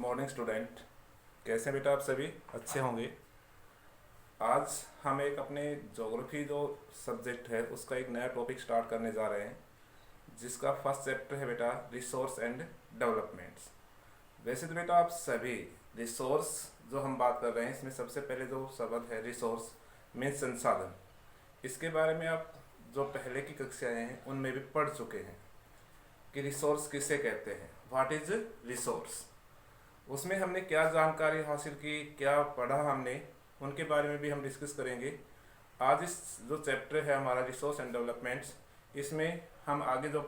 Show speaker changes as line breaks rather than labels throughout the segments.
Morning student. कैसे हैं बेटा आप सभी? अच्छे होंगे। आज हम एक अपने ज्योग्राफी जो सब्जेक्ट है उसका एक नया टॉपिक स्टार्ट करने जा रहे हैं, जिसका फर्स्ट चैप्टर है बेटा रिसोर्स एंड डेवलपमेंट्स। वैसे तो बेटा आप सभी रिसोर्स जो हम बात कर रहे हैं इसमें सबसे पहले जो शब्द है रिसोर्स मीन संसाधन, इसके बारे में आप जो पहले की कक्षाएं हैं उनमें भी पढ़ चुके हैं कि रिसोर्स किसे कहते हैं, व्हाट इज रिसोर्स। उसमें हमने क्या जानकारी हासिल की, क्या पढ़ा हमने, उनके बारे में भी हम डिस्कस करेंगे। आज इस जो चैप्टर है हमारा रिसोर्स एंड डेवलपमेंट्स, इसमें हम आगे जो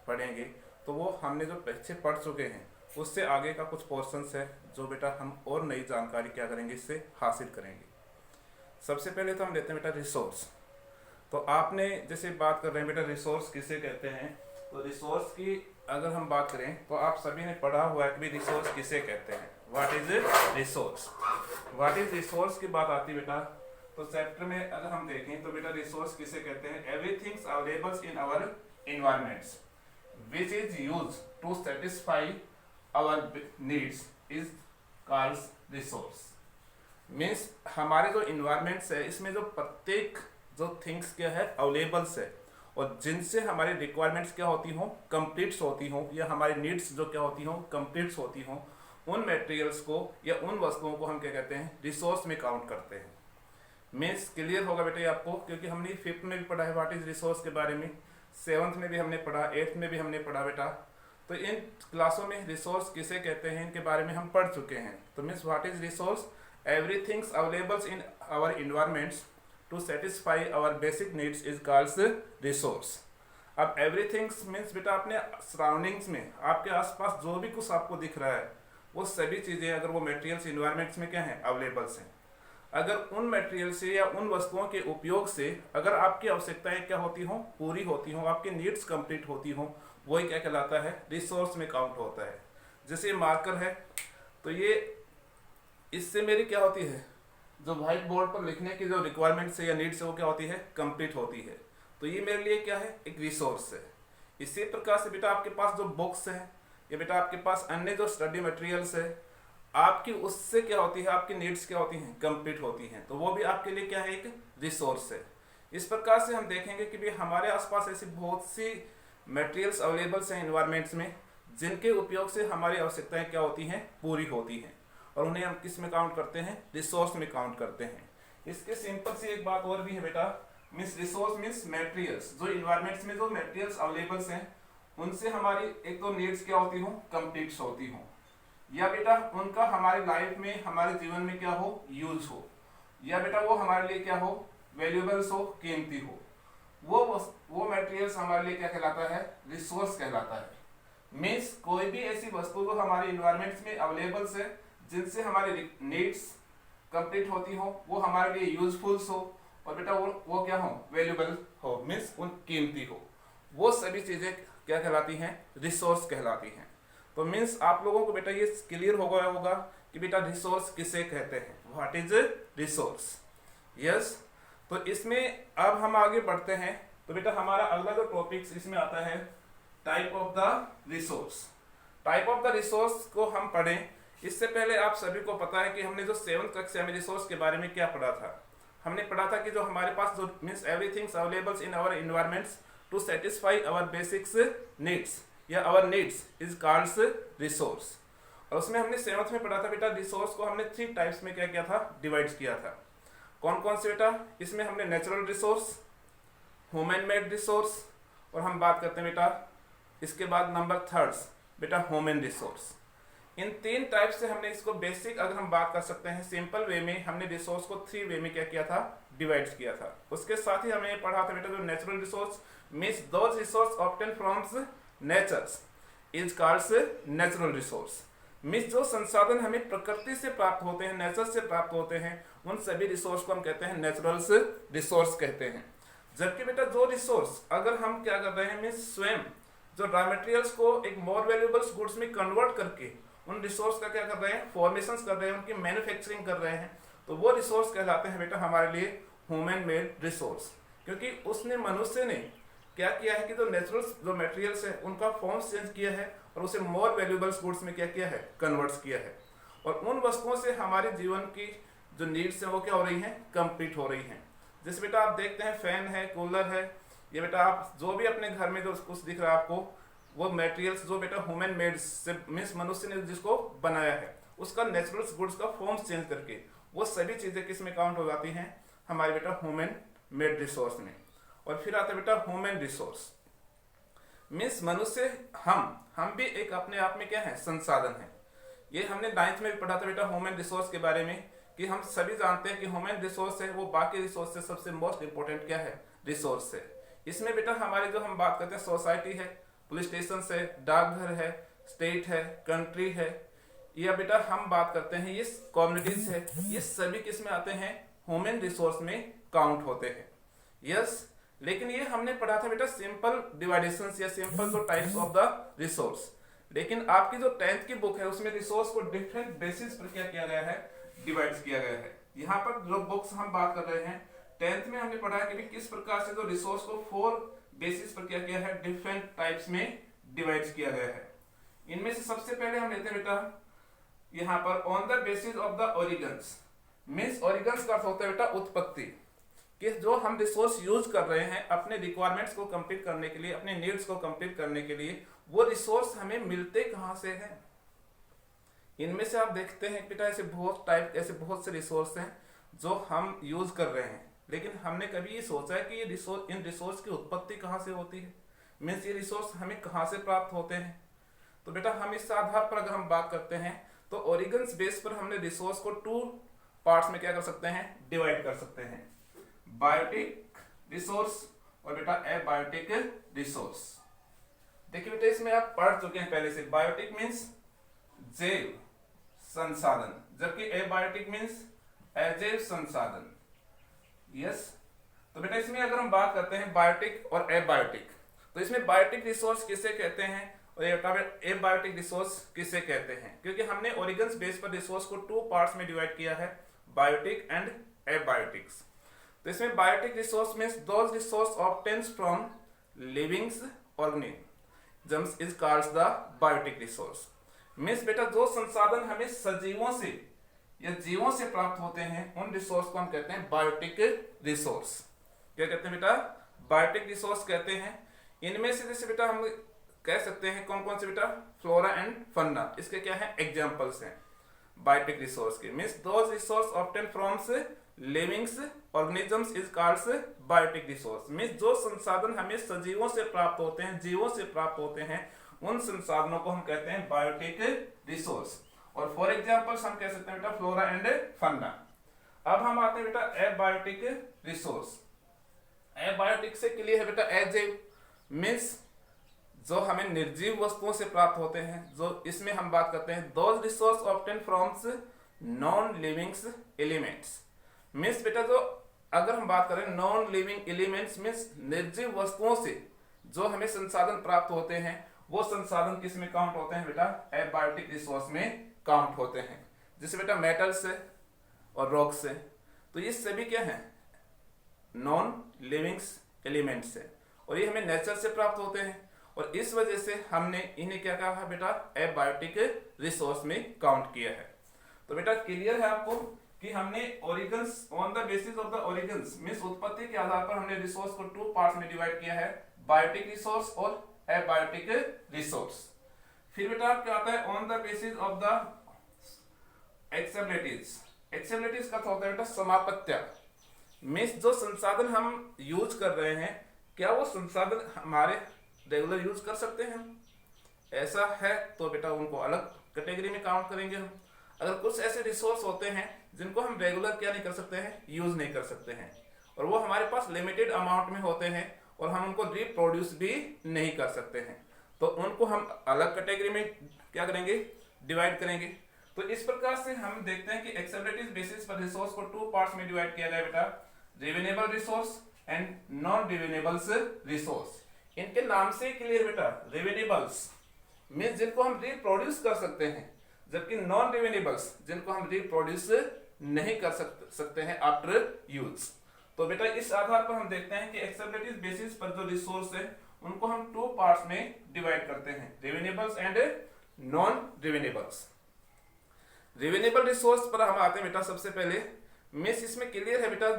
पढ़ेंगे तो वो हमने जो पीछे पढ़ चुके हैं उससे आगे का कुछ पोर्शंस है जो बेटा हम और नई जानकारी क्या करेंगे, इससे हासिल करेंगे। सबसे पहले तो हम लेते हैं बेटा रिसोर्स। तो आपने जैसे बात कर रहे हैं बेटा रिसोर्स किसे कहते हैं, तो रिसोर्स की अगर हम बात करें तो आप सभी ने पढ़ा हुआ है कि रिसोर्स किसे कहते हैं, what is resource. What is resource की बात आती है बेटा तो चैप्टर में अगर हम देखें तो बेटा रिसोर्स किसे कहते हैं, everythings available in our environments which is use to satisfy our needs is called resource. Means हमारे जो इन्वायरमेंट्स है इसमें जो प्रत्येक जो थिंग्स क्या है अवेलेबल्स है और जिनसे हमारी रिक्वायरमेंट्स क्या होती हों, कंप्लीट्स होती हों, या हमारी नीड्स जो क्या होती हों, कंप्लीट्स होती हों, उन मटेरियल्स को या उन वस्तुओं को हम क्या कहते हैं, रिसोर्स में काउंट करते हैं। मीन्स क्लियर होगा बेटा ये आपको, क्योंकि हमने 5th में भी पढ़ा है व्हाट इज रिसोर्स के बारे में, 7th में भी हमने पढ़ा, 8th में भी हमने पढ़ा बेटा। तो इन क्लासों में रिसोर्स किसे कहते हैं इनके बारे में हम पढ़ चुके हैं। तो means what is resource, everythings available in our environments to satisfy our basic needs is called resource. अब एवरीथिंग्स मीन्स बेटा अपने सराउंडिंग्स में आपके आसपास जो भी कुछ आपको दिख रहा है वो सभी चीज़ें अगर वो मटेरियल्स इन्वायरमेंट्स में क्या हैं, अवेलेबल्स हैं। अगर उन मटेरियल से या उन वस्तुओं के उपयोग से अगर आपकी आवश्यकताएं क्या होती हों, पूरी होती हों, आपकी नीड्स कंप्लीट होती हों, वही क्या कहलाता है, रिसोर्स में काउंट होता है। जैसे मार्कर है तो ये इससे मेरी क्या होती है, जो व्हाइट बोर्ड पर लिखने की जो रिक्वायरमेंट्स है या नीड्स है वो क्या होती है, कंप्लीट होती है। तो ये मेरे लिए क्या है, एक रिसोर्स है। इसी प्रकार से बेटा आपके पास जो बुक्स है या बेटा आपके पास अन्य जो स्टडी मटेरियल्स है, आपकी उससे क्या होती है, आपकी नीड्स क्या होती हैं, कंप्लीट होती हैं, तो वो भी आपके लिए क्या है, एक रिसोर्स है। इस प्रकार से हम देखेंगे कि भाई हमारे आसपास ऐसी बहुत सी मटेरियल्स अवेलेबल्स हैं इन्वायरमेंट्स में जिनके उपयोग से हमारी आवश्यकताएं क्या होती हैं, पूरी होती हैं, और उन्हें हम किस में काउंट करते हैं, रिसोर्स में काउंट करते हैं। इसके सिंपल सी एक बात और भी है बेटा, मीन्स रिसोर्स मीन्स मटेरियल्स, जो इन्वायरमेंट्स में जो मटेरियल्स अवेलेबल्स हैं उनसे हमारी एक तो नीड्स क्या होती हो, कंप्लीट होती हो, या बेटा उनका हमारी लाइफ में, हमारे जीवन में क्या हो, यूज हो, या बेटा वो हमारे लिए क्या हो, वैल्यूएबल्स हो, कीमती हो। वो मटेरियल्स हमारे लिए क्या कहलाता है, रिसोर्स कहलाता है। मीन्स कोई भी ऐसी वस्तु जो हमारे इन्वायरमेंट्स में अवेलेबल्स है जिनसे हमारी नीड्स कंप्लीट होती हो, वो हमारे लिए यूजफुल हो, और बेटा वो क्या हो, वैल्यूएबल हो, मीन्स उन कीमती हो, वो सभी चीजें क्या कहलाती हैं, रिसोर्स कहलाती हैं। तो मीन्स आप लोगों को बेटा ये क्लियर हो गया होगा कि बेटा रिसोर्स किसे कहते हैं, व्हाट इज रिसोर्स। यस, तो इसमें अब हम आगे बढ़ते हैं। तो बेटा हमारा अगला जो टॉपिक इसमें आता है type of the resource. Type of the resource को हम पढ़ें इससे पहले आप सभी को पता है कि हमने जो 7th कक्षा में रिसोर्स के बारे में क्या पढ़ा था। हमने पढ़ा था कि जो हमारे पास जो means everything's available in our environments to satisfy our basics needs या our needs is called resource. और उसमें हमने 7th में पढ़ा था बेटा रिसोर्स को हमने 3 टाइप्स में क्या किया था, डिवाइड किया था। कौन कौन से बेटा, इसमें हमने natural resource, human made resource, और हम बात करते हैं बेटा इसके बाद नंबर 3 बेटा ह्यूमन रिसोर्स। इन 3 टाइप से हमने इसको बेसिक अगर हम बात कर सकते हैं सिंपल वे में, हमने रिसोर्स को 3 वे में क्या किया था, डिवाइड किया था। उसके साथ ही हमें पढ़ा था बेटा जो natural resource means those resource obtain from nature is called natural resource. Means जो संसाधन हमें प्रकृति से प्राप्त होते हैं, नेचर से प्राप्त होते हैं, उन सभी रिसोर्स को हम कहते हैं नेचुरल रिसोर्स कहते हैं। जबकि बेटा जो रिसोर्स अगर हम क्या कर रहे हैं, मीन्स स्वयं जो रॉ मटेरियल्स को एक मोर वैल्यूएबल्स गुड्स में कन्वर्ट करके उन रिसोर्स का क्या कर रहे हैं, फॉर्मेशंस कर रहे हैं, उनकी मैन्युफैक्चरिंग कर रहे हैं, तो वो रिसोर्स कहलाते हैं बेटा हमारे लिए ह्यूमन मेड रिसोर्स। क्योंकि उसने, मनुष्य ने क्या किया है कि जो नेचुरल जो मटेरियल्स है उनका फॉर्म्स चेंज किया है और उसे मोर वैल्यूएबल्स गुड्स में क्या किया है, कन्वर्ट्स किया है। और उन वस्तुओं से हमारे जीवन की जो नीड्स हैं वो क्या हो रही हैं, कंप्लीट हो रही हैं। जैसे बेटा आप देखते हैं फैन है, कूलर है, ये बेटा आप जो भी अपने घर में जो कुछ दिख रहा है आपको, वो मटेरियल्स जो बेटा ह्यूमन मेड से मीन्स मनुष्य ने जिसको बनाया है उसका नेचुरल गुड्स का फॉर्म्स चेंज करके वो सभी चीज़ें किस में काउंट हो जाती हैं, हमारे बेटा ह्यूमन मेड रिसोर्स में। और फिर आता है बेटा ह्यूमन रिसोर्स, मीन्स मनुष्य हम भी एक अपने आप में क्या है, संसाधन है। ये हमने 9th में भी पढ़ा था बेटा ह्यूमन रिसोर्स के बारे में कि हम सभी जानते हैं कि ह्यूमन रिसोर्स है वो बाकी रिसोर्स से सबसे मोस्ट इंपॉर्टेंट क्या है, रिसोर्स है। इसमें बेटा हमारे जो हम बात करते हैं सोसाइटी है, पुलिस स्टेशन है, डाकघर है, स्टेट है, कंट्री है, या बेटा हम बात करते हैं ये कम्युनिटीज है, ये सभी किस में आते हैं, ह्यूमन रिसोर्स में काउंट होते हैं। यस, लेकिन ये हमने पढ़ा था बेटा सिंपल डिवाइडेशंस या सिंपल जो टाइप्स ऑफ द रिसोर्स। लेकिन आपकी जो 10th की बुक है उसमें रिसोर्स को डिफरेंट बेसिस पर क्या किया गया है, डिवाइड किया गया है। यहाँ पर जो बुक्स हम बात कर रहे हैं 10th में हमने पढ़ा है कि किस प्रकार से जो रिसोर्स को 4 बेसिस पर क्या किया है, डिफरेंट टाइप्स में डिवाइड किया गया है। इनमें से सबसे पहले हम लेते हैं बेटा यहाँ पर on the basis of the origins, means origins का अर्थ होता है बेटा उत्पत्ति, कि जो हम रिसोर्स यूज कर रहे हैं अपने रिक्वायरमेंट्स को कंप्लीट करने के लिए, अपने नीड्स को कंप्लीट करने के लिए, वो रिसोर्स हमें मिलते कहाँ से हैं। इनमें से आप देखते हैं बेटा ऐसे बहुत से रिसोर्स हैं जो हम यूज कर रहे हैं, लेकिन हमने कभी ये सोचा है कि ये रिसोर्स, इन रिसोर्स की उत्पत्ति कहाँ से होती है, मीन्स ये रिसोर्स हमें कहाँ से प्राप्त होते हैं। तो बेटा हम इस आधार पर अगर हम बात करते हैं तो ओरिजिन्स बेस पर हमने रिसोर्स को 2 पार्ट्स में क्या कर सकते हैं, डिवाइड कर सकते हैं, बायोटिक रिसोर्स और बेटा एबायोटिक रिसोर्स। देखिए बेटा इसमें आप पढ़ चुके हैं पहले से, बायोटिक मीन्स जैव संसाधन, जबकि एबायोटिक मीन्स अजैव संसाधन। यस, तो बेटा इसमें अगर हम बात करते हैं बायोटिक और एबायोटिक, तो इसमें बायोटिक रिसोर्स किसे कहते हैं और एबायोटिक रिसोर्स किसे कहते हैं, क्योंकि हमने ओरिजिन्स बेस पर रिसोर्स को 2 पार्ट्स में डिवाइड किया है, बायोटिक एंड एबायोटिक्स। तो इसमें biotic resource means those resource obtains from living organisms is called the biotic resource. Means बेटा जो संसाधन हमें सजीवों से या जीवों से प्राप्त होते हैं उन रिसोर्स को हम कहते हैं बायोटिक रिसोर्स। क्या कहते हैं बेटा, बायोटिक रिसोर्स कहते हैं। इनमें से जैसे बेटा हम कह सकते हैं कौन कौन से बेटा, फ्लोरा एंड फन्ना, इसके क्या है, एग्जांपल्स हैं बायोटिक रिसोर्स के। Means those resource obtain from living organisms is called biotic resource. Means जो संसाधन हमें सजीवों से प्राप्त होते हैं, जीवों से प्राप्त होते हैं, उन संसाधनों को हम कहते हैं बायोटिक रिसोर्स। और फॉर एग्जांपल्स हम कह सकते हैं बेटा फ्लोरा एंड फन्ना। अब हम आते हैं बेटा एबायोटिक रिसोर्स। एबायोटिक से क्लियर है बेटा अजैव, मींस जो हमें निर्जीव वस्तुओं से प्राप्त होते हैं, जो इसमें हम बात करते हैं those resource obtain from non living elements. Means बेटा जो अगर हम बात करें नॉन लिविंग एलिमेंट्स मीन्स निर्जीव वस्तुओं से जो हमें संसाधन प्राप्त होते हैं, वो संसाधन किस में काउंट होते हैं बेटा, एबायोटिक रिसोर्स में काउंट होते हैं। जैसे बेटा मेटल्स है और रॉक्स है, तो ये सभी क्या है, नॉन लिविंग एलिमेंट्स है और ये हमें नेचर से प्राप्त होते हैं, और इस वजह से हमने इन्हें क्या कहा बेटा, एबायोटिक रिसोर्स में काउंट किया है। तो बेटा क्लियर है आपको कि हमने origins on the basis of the origins means उत्पत्ति के आधार पर हमने रिसोर्स को 2 पार्ट्स में डिवाइड किया है, बायोटिक रिसोर्स और एबायोटिक रिसोर्स। फिर बेटा क्या आता है on the basis of the accessibilities. Accessibilities का होता है बेटा समापत्य, मींस जो संसाधन हम यूज कर रहे हैं क्या वो संसाधन हमारे रेगुलर यूज कर सकते हैं, ऐसा है तो बेटा उनको अलग कैटेगरी में काउंट करेंगे हम। अगर कुछ ऐसे रिसोर्स होते हैं जिनको हम रेगुलर क्या नहीं कर सकते हैं, यूज नहीं कर सकते हैं, और वो हमारे पास लिमिटेड अमाउंट में होते हैं और हम उनको रिप्रोड्यूस भी नहीं कर सकते हैं, तो उनको हम अलग कैटेगरी में क्या करेंगे, डिवाइड करेंगे। तो इस प्रकार से हम देखते हैं कि एक्सेबिलिटीज बेसिस पर रिसोर्स को 2 पार्ट्स में डिवाइड किया गया बेटा, रिवेनेबल resource and non renewables resource. इनके नाम से क्लियर बेटा, रिवेनेबल्स मींस जिनको हम रिप्रोड्यूस कर सकते हैं, जबकि नॉन रिवेनेबल्स जिनको हम रिप्रोड्यूस नहीं कर सकते हैं आफ्टर यूज। तो बेटा इस आधार पर हम देखते हैं कि एक्सेसिबिलिटी बेसिस पर जो रिसोर्स है उनको हम टू पार्ट्स में डिवाइड करते हैं, रिवेनेबल्स एंड नॉन रिवेनेबल्स। रिवेनेबल रिसोर्स पर हम आते हैं बेटा सबसे पहले। मिस इसमें क्लियर है बेटा,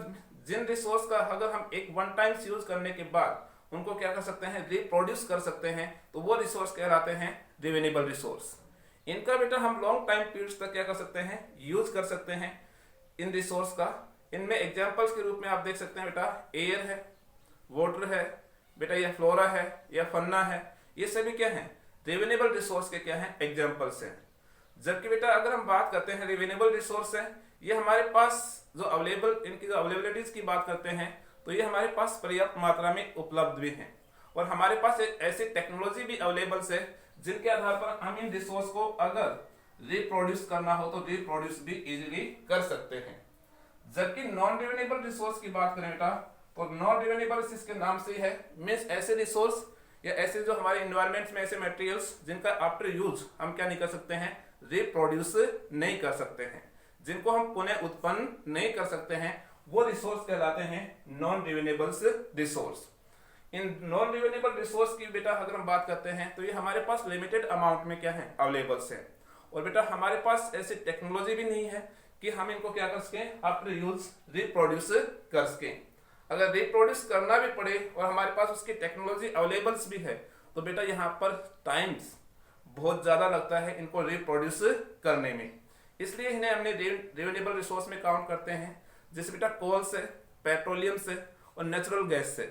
जिन रिसोर्स का अगर हम एक वन टाइम यूज करने के बाद उनको क्या कर सकते हैं, रिप्रोड्यूस कर सकते हैं, तो वो रिसोर्स कहलाते हैं रिवेनेबल रिसोर्स। इनका बेटा हम लॉन्ग टाइम पीरियड्स तक क्या कर सकते हैं, यूज कर सकते हैं इन रिसोर्स का। इनमें एग्जांपल्स के रूप में आप देख सकते हैं बेटा, एयर है, वाटर है बेटा, या फ्लोरा है, या फन्ना है, ये सभी क्या है, रिवेनेबल रिसोर्स के क्या है, एग्जांपल्स हैं। जबकि बेटा अगर हम बात करते हैं रिवेनेबल रिसोर्स है, ये हमारे पास जो अवेलेबल, इनकी जो अवेलेबिलिटीज की बात करते हैं तो ये हमारे पास पर्याप्त मात्रा में उपलब्ध भी हैं, और हमारे पास एक ऐसी टेक्नोलॉजी भी अवेलेबल है जिनके आधार पर हम इन रिसोर्स को अगर रिप्रोड्यूस करना हो तो रिप्रोड्यूस भी इजीली कर सकते हैं। जबकि नॉन रिवेनेबल रिसोर्स की बात करें बेटा, तो नॉन रिवेनेबल इसके नाम से है, मीन्स ऐसे रिसोर्स या ऐसे जो हमारे इन्वायरमेंट में ऐसे मटेरियल्स जिनका आफ्टर यूज हम क्या नहीं कर सकते हैं, रिप्रोड्यूस नहीं कर सकते हैं, जिनको हम पुनः उत्पन्न नहीं कर सकते हैं, वो रिसोर्स कहलाते हैं नॉन रिवेनेबल्स रिसोर्स। इन नॉन रिवेनेबल रिसोर्स की बेटा अगर हम बात करते हैं तो ये हमारे पास लिमिटेड अमाउंट में क्या है, अवेलेबल्स है, और बेटा हमारे पास ऐसी टेक्नोलॉजी भी नहीं है कि हम इनको क्या कर सकें, आफ्टर यूज रिप्रोड्यूस कर सकें। अगर रिप्रोड्यूस करना भी पड़े और हमारे पास उसकी टेक्नोलॉजी अवेलेबल्स भी है तो बेटा यहाँ पर टाइम्स बहुत ज्यादा लगता है इनको रिप्रोड्यूस करने में, इसलिए इन्हें हमने रिवेनेबल रिसोर्स में काउंट करते हैं। जैसे बेटा कोल से, पेट्रोलियम से और नेचुरल गैस से,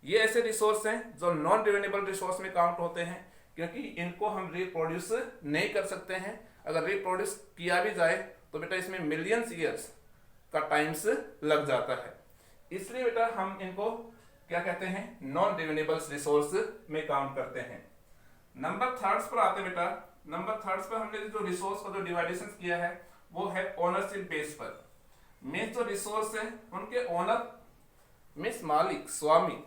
ये ऐसे रिसोर्स हैं जो नॉन रिवेनेबल रिसोर्स में काउंट होते हैं, क्योंकि इनको हम रिप्रोड्यूस नहीं कर सकते हैं। अगर रिप्रोड्यूस किया भी जाए तो बेटा इसमें मिलियंस ईयर्स का टाइम्स लग जाता है, इसलिए बेटा हम इनको क्या कहते हैं, नॉन रिवेनेबल रिसोर्स में काउंट करते हैं। नंबर थर्ड्स पर आते बेटा। नंबर थर्ड्स पर हमने जो रिसोर्स का जो डिवाइडेशन किया है वो है ओनरशिप बेस पर। मीन्स जो रिसोर्स है उनके ओनर मीन्स मालिक, स्वामी।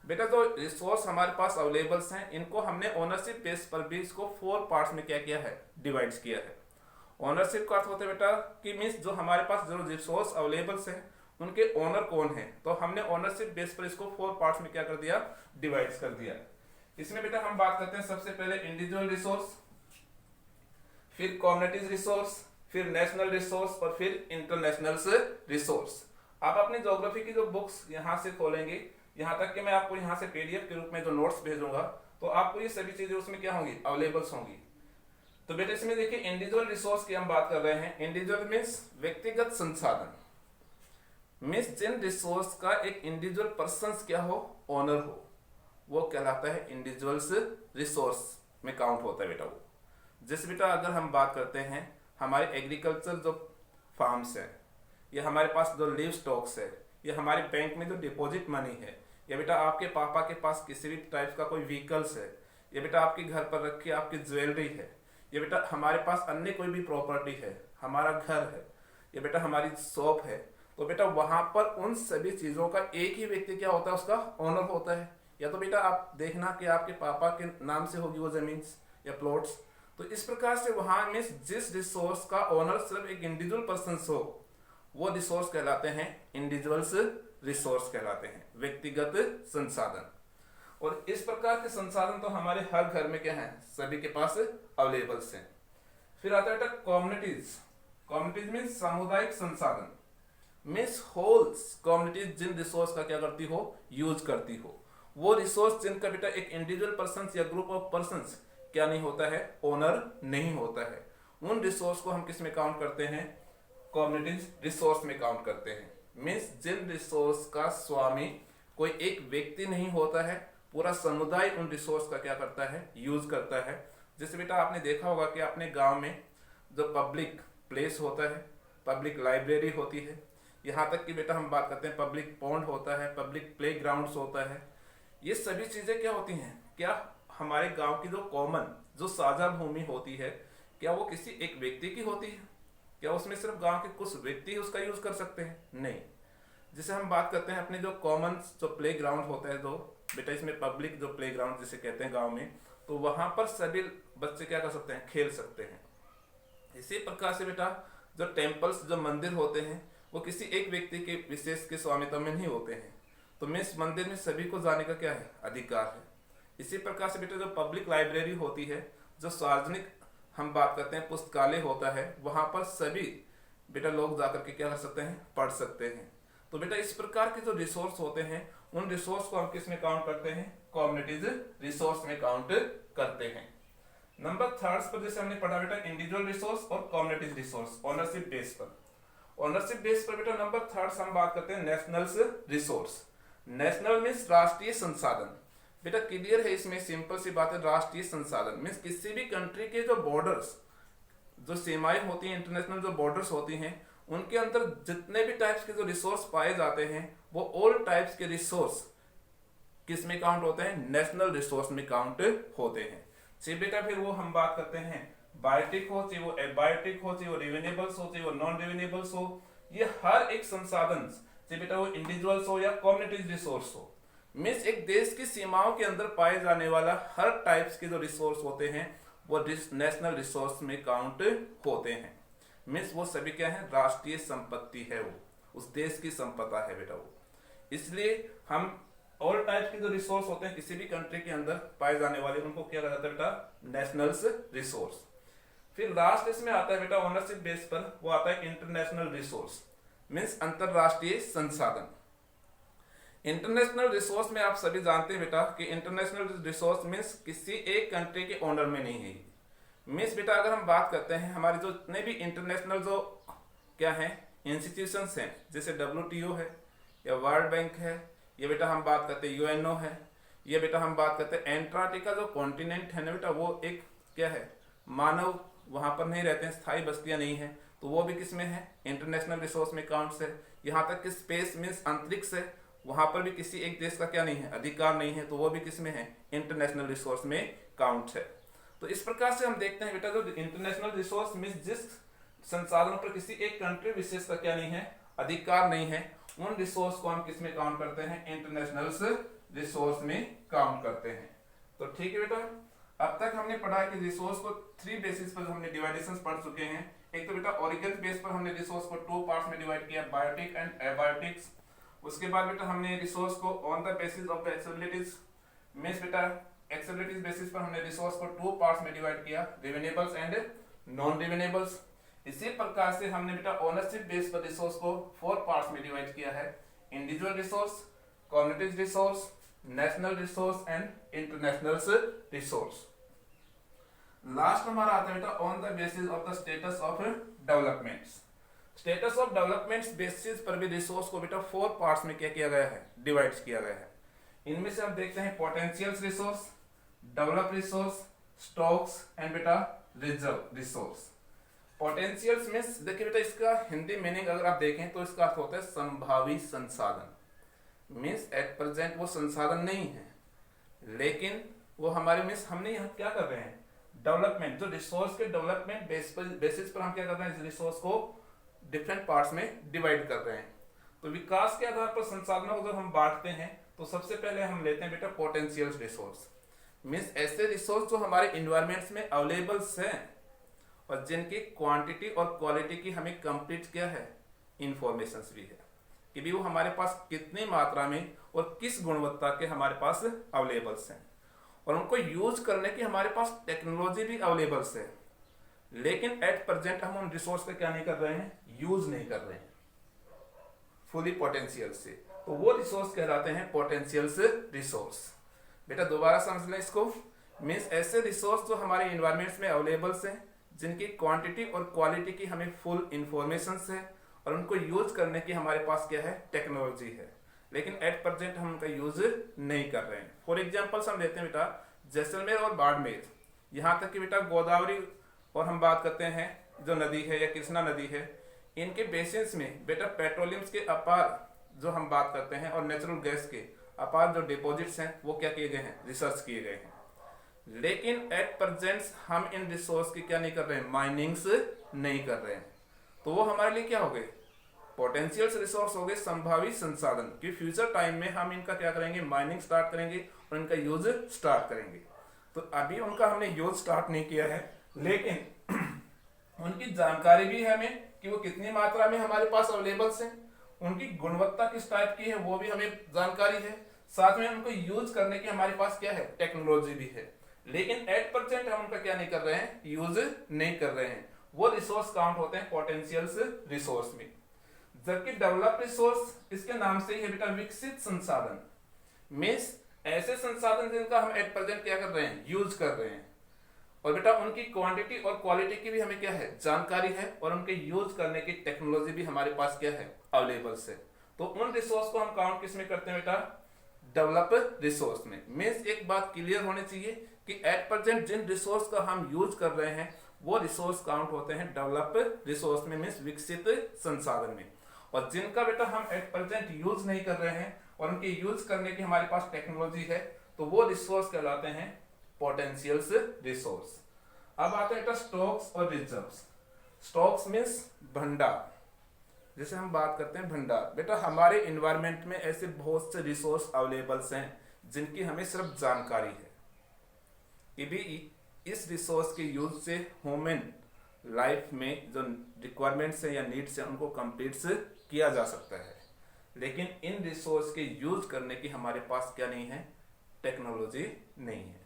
बेटा जो रिसोर्स हमारे पास अवेलेबल्स हैं इनको हमने ओनरशिप बेस पर भी इसको 4 पार्ट्स में क्या किया है, डिवाइड किया है। ओनरशिप का अर्थ होता है बेटा कि मीन्स जो हमारे पास जो रिसोर्स अवेलेबल्स हैं उनके ओनर कौन है, तो हमने ओनरशिप बेस पर इसको 4 पार्ट्स में क्या कर दिया, डिवाइड कर दिया। इसमें बेटा हम बात करते हैं सबसे पहले इंडिविजुअल रिसोर्स, फिर कम्युनिटीज रिसोर्स, फिर नेशनल रिसोर्स और फिर इंटरनेशनल रिसोर्स। आप अपनी ज्योग्राफी की जो बुक्स यहाँ से खोलेंगे, यहाँ तक कि मैं आपको यहाँ से पीडीएफ के रूप में जो नोट्स भेजूंगा तो आपको ये सभी चीजें उसमें क्या होंगी, अवेलेबल्स होंगी। तो बेटा इसमें देखिए इंडिविजुअल रिसोर्स की हम बात कर रहे हैं। इंडिविजुअल मीन्स व्यक्तिगत संसाधन, मीन्स जिन रिसोर्स का एक इंडिविजुअल पर्सन क्या हो, ओनर हो, वो कहलाता है इंडिविजुअल्स रिसोर्स में काउंट होता है बेटा वो। जैसे बेटा अगर हम बात करते हैं हमारे एग्रीकल्चर जो फार्म्स है, या हमारे पास जो लिव स्टॉक्स है, या हमारे बैंक में जो डिपॉजिट मनी है, या बेटा आपके पापा के पास किसी भी टाइप का कोई व्हीकल्स है, या बेटा आपके घर पर रखी आपकी ज्वेलरी है, या बेटा हमारे पास अन्य कोई भी प्रॉपर्टी है, हमारा घर है, या बेटा हमारी शॉप है, तो बेटा वहां पर उन सभी चीजों का एक ही व्यक्ति क्या होता है, उसका ओनर होता है। या तो बेटा आप देखना कि आपके पापा के नाम से होगी वो जमीन या प्लॉट्स, तो इस प्रकार से वहां में जिस रिसोर्स का ओनर सिर्फ एक इंडिविजुअल पर्सन हो वो रिसोर्स कहलाते हैं इंडिविजुअल्स रिसोर्स कहलाते हैं, व्यक्तिगत संसाधन। और इस प्रकार के संसाधन तो हमारे हर घर में क्या है, सभी के पास अवेलेबल्स हैं। फिर आता है बेटा कम्युनिटीज। कम्युनिटीज मीन्स सामुदायिक संसाधन, मीन्स होल्स कम्युनिटीज जिन रिसोर्स का क्या करती हो, यूज करती हो, वो रिसोर्स जिनका बेटा एक इंडिविजुअल पर्सन या ग्रुप ऑफ पर्सन क्या नहीं होता है, ओनर नहीं होता है, उन रिसोर्स को हम किस में काउंट करते हैं, कम्युनिटीज रिसोर्स में काउंट करते हैं। मीन्स जिन रिसोर्स का स्वामी कोई एक व्यक्ति नहीं होता है, पूरा समुदाय उन रिसोर्स का क्या करता है, यूज करता है। जैसे बेटा आपने देखा होगा कि अपने गांव में जो पब्लिक प्लेस होता है, पब्लिक लाइब्रेरी होती है, यहाँ तक कि बेटा हम बात करते हैं पब्लिक पॉन्ड होता है, पब्लिक प्ले ग्राउंड होता है, ये सभी चीजें क्या होती हैं, क्या हमारे गांव की जो कॉमन जो साझा भूमि होती है, क्या वो किसी एक व्यक्ति की होती है, क्या उसमें सिर्फ गांव के कुछ व्यक्ति उसका यूज कर सकते हैं, नहीं। जिसे हम बात करते हैं अपने जो कॉमन जो प्ले ग्राउंड होता है, जो बेटा इसमें पब्लिक जो प्ले ग्राउंड जिसे कहते हैं गांव में, तो वहां पर सभी बच्चे क्या कर सकते हैं, खेल सकते हैं। इसी प्रकार से बेटा जो टेम्पल्स जो मंदिर होते हैं वो किसी एक व्यक्ति के विशेष के स्वामित्व में नहीं होते हैं। तो मीन्स मंदिर में सभी को जाने का क्या है, अधिकार है। इसी प्रकार से बेटा जो पब्लिक लाइब्रेरी होती है, जो सार्वजनिक हम बात करते हैं पुस्तकालय होता है, वहां पर सभी बेटा लोग जाकर के क्या कर सकते हैं, पढ़ सकते हैं। तो बेटा इस प्रकार के जो रिसोर्स होते हैं, उन रिसोर्स को हम किस में काउंट करते हैं, कम्युनिटीज रिसोर्स में काउंट करते हैं। नंबर थर्ड पर जैसे हमने पढ़ा बेटा इंडिविजुअल रिसोर्स और कम्युनिटीज रिसोर्स ओनरशिप बेस पर। ओनरशिप बेस पर बेटा नंबर थर्ड हम बात करते हैं नेशनल रिसोर्स। नेशनल मीन्स राष्ट्रीय संसाधन। बेटा क्लियर है इसमें, सिंपल सी बात है, राष्ट्रीय संसाधन मीन्स किसी भी कंट्री के जो बॉर्डर्स, जो सीमाएं होती हैं, इंटरनेशनल जो बॉर्डर्स होती हैं, उनके अंदर जितने भी टाइप्स के जो रिसोर्स पाए जाते हैं, वो ऑल टाइप्स के रिसोर्स किस में काउंट होते हैं, नेशनल रिसोर्स में काउंट होते हैं। चाहे बेटा फिर वो हम बात करते हैं बायोटिक हो, चाहे वो एबायोटिक हो, चाहे वो रिवेनेबल्स हो, चाहे वो नॉन रिवेनेबल्स हो, ये हर एक संसाधन, चाहे बेटा वो इंडिविजुअल्स हो या कम्युनिटीज रिसोर्स हो, मीन्स एक देश की सीमाओं के अंदर पाए जाने वाला हर टाइप्स के जो रिसोर्स होते हैं वो नेशनल रिसोर्स में काउंट होते हैं। मीन्स वो सभी क्या है, राष्ट्रीय संपत्ति है, वो उस देश की संपदा है बेटा वो। इसलिए हम ऑल टाइप्स के जो रिसोर्स होते हैं किसी भी कंट्री के अंदर पाए जाने वाले, उनको क्या कहा जाता है बेटा, नेशनल रिसोर्स। फिर लास्ट इसमें आता है बेटा ओनरशिप बेस पर, वो आता है इंटरनेशनल रिसोर्स मीन्स अंतरराष्ट्रीय संसाधन। इंटरनेशनल रिसोर्स में आप सभी जानते हैं बेटा कि इंटरनेशनल रिसोर्स मीन्स किसी एक कंट्री के ओनर में नहीं है। मीन्स बेटा अगर हम बात करते हैं हमारे जो जितने भी इंटरनेशनल जो क्या है इंस्टीट्यूशंस हैं, जैसे WTO है या वर्ल्ड बैंक है, ये बेटा हम बात करते हैं UNO है, ये बेटा हम बात करते हैं एंटार्क्टिका जो कॉन्टिनेंट है ना बेटा, वो एक क्या है, मानव वहां पर नहीं रहते हैं, स्थायी बस्तियां नहीं है, तो वो भी किसमें है, इंटरनेशनल रिसोर्स में काउंट्स है। यहाँ तक कि स्पेस मीन्स अंतरिक्ष है, वहां पर भी किसी एक देश का क्या नहीं है, अधिकार नहीं है, तो वो भी किसमें है, इंटरनेशनल रिसोर्स में काउंट है। तो इस प्रकार से हम देखते हैं बेटा जो इंटरनेशनल रिसोर्स मीन्स जिस संसाधनों पर किसी एक कंट्री विशेष का क्या नहीं है, अधिकार नहीं है, उन रिसोर्स को हम किस में काउंट करते हैं, इंटरनेशनल रिसोर्स में काउंट करते हैं। तो ठीक है बेटा, अब तक हमने पढ़ा कि रिसोर्स को 3 बेसिस पर हमने डिवाइडेशंस पढ़ चुके हैं। एक तो बेटा ओरिजिन बेस पर हमने रिसोर्स को 2 पार्ट्स में डिवाइड किया, बायोटिक एंड एबायोटिक्स। उसके बाद बेटा हमने रिसोर्स को on the basis of the accessibilities means बेटा एक्सेसिबिलिटीज बेसिस पर हमने रिसोर्स को 2 पार्ट्स में डिवाइड किया, रिवेनेबल्स एंड नॉन रिवेनेबल्स। इसी प्रकार से हमने बेटा ओनरशिप बेस पर रिसोर्स को 4 पार्ट्स में डिवाइड किया है, individual resource, communities resource, national resource and international resource. Last हमारा आता है बेटा on the basis of the status of developments. Status of developments basis पर भी रिसोर्स को बेटा 4 पार्ट्स में क्या किया गया है, डिवाइड किया गया है। इनमें से हम देखते हैं potential resource, develop resource, stocks and बेटा रिजर्व रिसोर्स। पोटेंशियल्स मींस देखिए बेटा इसका हिंदी मीनिंग अगर आप देखें तो इसका अर्थ होता है संभावी संसाधन। मींस एट प्रेजेंट वो संसाधन नहीं है, लेकिन वो हमारे मींस हमने यहाँ क्या कर रहे हैं, डेवलपमेंट, जो रिसोर्स के डेवलपमेंट बेसिस पर हम क्या कर रहे हैं, इस रिसोर्स को डिफरेंट पार्ट्स में डिवाइड कर रहे हैं। तो विकास के आधार पर संसाधनों को जब हम बांटते हैं तो सबसे पहले हम लेते हैं बेटा पोटेंशियल रिसोर्स। मींस ऐसे रिसोर्स जो हमारे इन्वायरमेंट्स में अवेलेबल्स हैं और जिनकी क्वांटिटी और क्वालिटी की हमें कंप्लीट क्या है, इंफॉर्मेशंस भी है कि भी वो हमारे पास कितनी मात्रा में और किस गुणवत्ता के हमारे पास अवेलेबल्स हैं, और उनको यूज करने की हमारे पास टेक्नोलॉजी भी अवेलेबल्स है। लेकिन एट प्रेजेंट हम उन रिसोर्स का क्या नहीं कर रहे हैं, यूज नहीं कर रहे हैं फुली पोटेंशियल से, तो वो रिसोर्स कहलाते हैं पोटेंशियल रिसोर्स। बेटा दोबारा समझ लें इसको, मींस ऐसे रिसोर्स जो हमारे इन्वायरमेंट्स में अवेलेबल्स हैं, जिनकी क्वांटिटी और क्वालिटी की हमें फुल इंफॉर्मेशन है और उनको यूज करने की हमारे पास क्या है, टेक्नोलॉजी है, लेकिन एट प्रेजेंट हम उनका यूज नहीं कर रहे हैं। फॉर एग्जाम्पल्स हम लेते हैं बेटा जैसलमेर और बाड़मेर, यहाँ तक कि बेटा गोदावरी और हम बात करते हैं जो नदी है या कृष्णा नदी है, इनके बेसिस में बेटा पेट्रोलियम्स के अपार जो हम बात करते हैं और नेचुरल गैस के अपार जो डिपॉजिट्स हैं वो क्या किए गए हैं, रिसर्च किए गए हैं। लेकिन एट प्रेजेंट हम इन रिसोर्स की क्या नहीं कर रहे हैं, माइनिंग्स नहीं कर रहे हैं, तो वो हमारे लिए क्या हो गए, पोटेंशियल रिसोर्स हो गए, संभावित संसाधन, कि फ्यूचर टाइम में हम इनका क्या करेंगे, माइनिंग स्टार्ट करेंगे और इनका यूज स्टार्ट करेंगे। तो अभी उनका हमने यूज स्टार्ट नहीं किया है, लेकिन उनकी जानकारी भी है हमें कि वो कितनी मात्रा में हमारे पास अवेलेबल्स हैं, उनकी गुणवत्ता किस टाइप की है वो भी हमें जानकारी है, साथ में उनको यूज करने की हमारे पास क्या है, टेक्नोलॉजी भी है। लेकिन एट प्रेजेंट हम उनका क्या नहीं कर रहे हैं, यूज नहीं कर रहे हैं। वो रिसोर्स काउंट होते हैं पोटेंशियल रिसोर्स में। जबकि डेवलप रिसोर्स इसके नाम से ही है बेटा विकसित संसाधन, मीन्स ऐसे संसाधन जिनका हम एट प्रेजेंट क्या कर रहे हैं, यूज कर रहे हैं। और बेटा उनकी क्वांटिटी और क्वालिटी की भी हमें क्या है, जानकारी है, और उनके यूज करने की टेक्नोलॉजी भी हमारे पास क्या है, अवेलेबल है। तो उन रिसोर्स को हम काउंट किस में करते हैं बेटा, डेवलप रिसोर्स में। मीन्स एक बात क्लियर होनी चाहिए कि एट प्रेजेंट जिन रिसोर्स का हम यूज कर रहे हैं वो रिसोर्स काउंट होते हैं डेवलप रिसोर्स में, मीन्स विकसित संसाधन में। और जिनका बेटा हम एट प्रेजेंट यूज नहीं कर रहे हैं और उनके यूज करने की हमारे पास टेक्नोलॉजी है, तो वो रिसोर्स कहलाते हैं पोटेंशियल रिसोर्स। अब आते हैं स्टॉक्स और रिजर्व्स। स्टॉक्स मीन्स भंडार, जैसे हम बात करते हैं भंडार। बेटा हमारे इन्वायरमेंट में ऐसे बहुत से रिसोर्स अवेलेबल्स हैं जिनकी हमें सिर्फ जानकारी है कि भी इस रिसोर्स के यूज से ह्यूमन लाइफ में जो रिक्वायरमेंट्स हैं या नीड्स हैं उनको कंप्लीट किया जा सकता है। लेकिन इन रिसोर्स के यूज करने की हमारे पास क्या नहीं है, टेक्नोलॉजी नहीं है।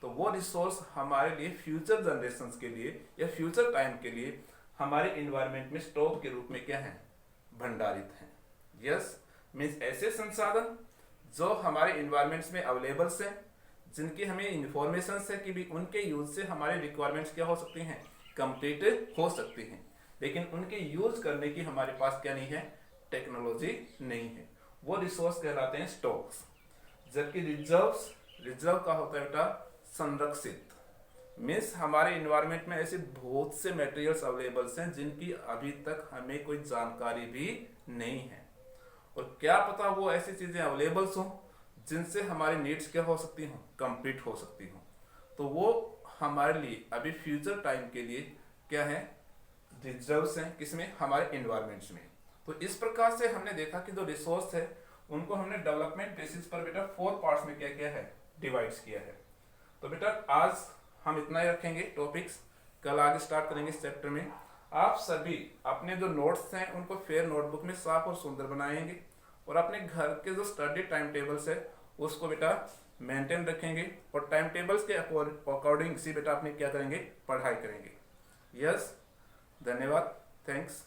तो वो रिसोर्स हमारे लिए फ्यूचर जनरेशंस के लिए या फ्यूचर टाइम के लिए हमारे इन्वायरमेंट में स्टॉक के रूप में क्या है, भंडारित हैं। यस, मीन्स ऐसे संसाधन जो हमारे इन्वायरमेंट्स में अवेलेबल्स हैं, जिनकी हमें इंफॉर्मेशन है कि भी उनके यूज से हमारे रिक्वायरमेंट्स क्या हो सकती हैं, कंप्लीट हो सकती हैं। लेकिन उनके यूज करने की हमारे पास क्या नहीं है, टेक्नोलॉजी नहीं है। वो रिसोर्स कहलाते हैं स्टॉक्स। जबकि रिजर्व्स, रिजर्व का होता है बेटा संरक्षित, मीन्स हमारे इन्वायरमेंट में ऐसे बहुत से मटेरियल्स अवेलेबल्स हैं जिनकी अभी तक हमें कोई जानकारी भी नहीं है। और क्या पता वो ऐसी चीजें अवेलेबल्स हों जिनसे हमारी नीड्स क्या हो सकती हों, कंप्लीट हो सकती हों। तो वो हमारे लिए अभी फ्यूचर टाइम के लिए क्या है, रिजर्व्स हैं, किसमें, हमारे इन्वायरमेंट्स में। तो इस प्रकार से हमने देखा कि जो रिसोर्स है उनको हमने डेवलपमेंट बेसिस पर बेटा 4 पार्ट्स में क्या किया है, डिवाइड्स किया है। तो बेटा आज हम इतना ही रखेंगे टॉपिक्स, कल आगे स्टार्ट करेंगे इस चैप्टर में। आप सभी अपने जो नोट्स हैं उनको फेयर नोटबुक में साफ और सुंदर बनाएंगे और अपने घर के जो स्टडी टाइम टेबल्स है उसको बेटा मेंटेन रखेंगे और टाइम टेबल्स के अकॉर्डिंग सी बेटा अपने क्या करेंगे, पढ़ाई करेंगे। यस, धन्यवाद, थैंक्स।